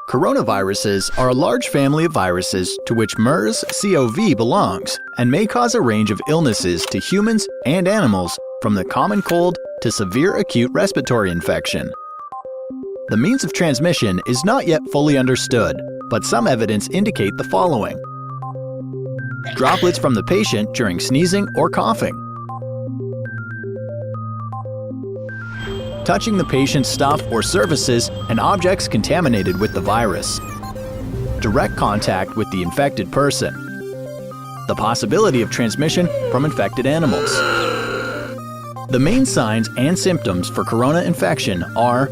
Coronaviruses are a large family of viruses to which MERS-CoV belongs and may cause a range of illnesses to humans and animals, from the common cold to severe acute respiratory infection. The means of transmission is not yet fully understood, but some evidence indicate the following: droplets from the patient during sneezing or coughing, touching the patient's stuff or surfaces and objects contaminated with the virus, direct contact with the infected person, the possibility of transmission from infected animals. The main signs and symptoms for corona infection are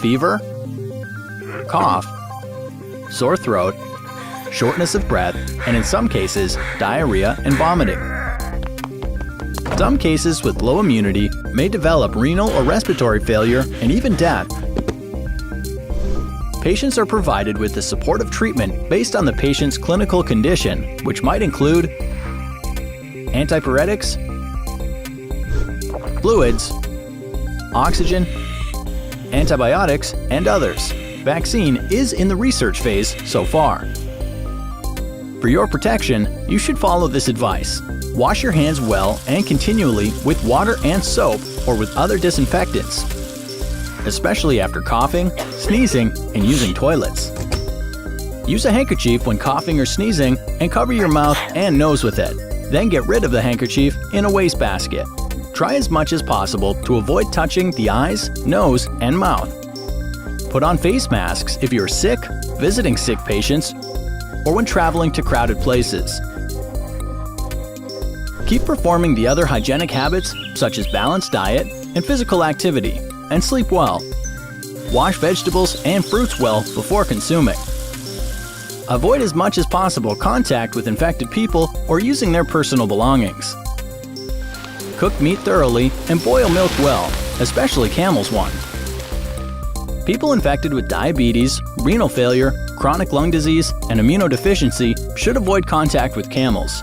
fever, cough, sore throat, shortness of breath, and in some cases, diarrhea and vomiting. Some cases with low immunity may develop renal or respiratory failure and even death. Patients are provided with the supportive treatment based on the patient's clinical condition, which might include antipyretics, fluids, oxygen, antibiotics, and others. Vaccine is in the research phase so far. For your protection, you should follow this advice. Wash your hands well and continually with water and soap or with other disinfectants, especially after coughing, sneezing, and using toilets. Use a handkerchief when coughing or sneezing and cover your mouth and nose with it. Then get rid of the handkerchief in a wastebasket. Try as much as possible to avoid touching the eyes, nose, and mouth. Put on face masks if you're sick, visiting sick patients, or when traveling to crowded places. Keep performing the other hygienic habits such as balanced diet and physical activity, and sleep well. Wash vegetables and fruits well before consuming. Avoid as much as possible contact with infected people or using their personal belongings. Cook meat thoroughly and boil milk well, especially camel's one. People infected with diabetes, renal failure, chronic lung disease, and immunodeficiency should avoid contact with camels.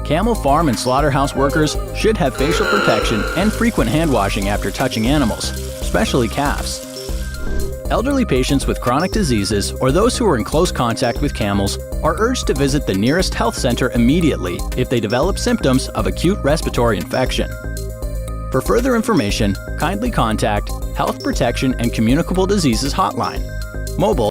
Camel farm and slaughterhouse workers should have facial protection and frequent hand washing after touching animals, especially calves. Elderly patients with chronic diseases or those who are in close contact with camels are urged to visit the nearest health center immediately if they develop symptoms of acute respiratory infection. For further information, kindly contact Health Protection and Communicable Diseases Hotline, mobile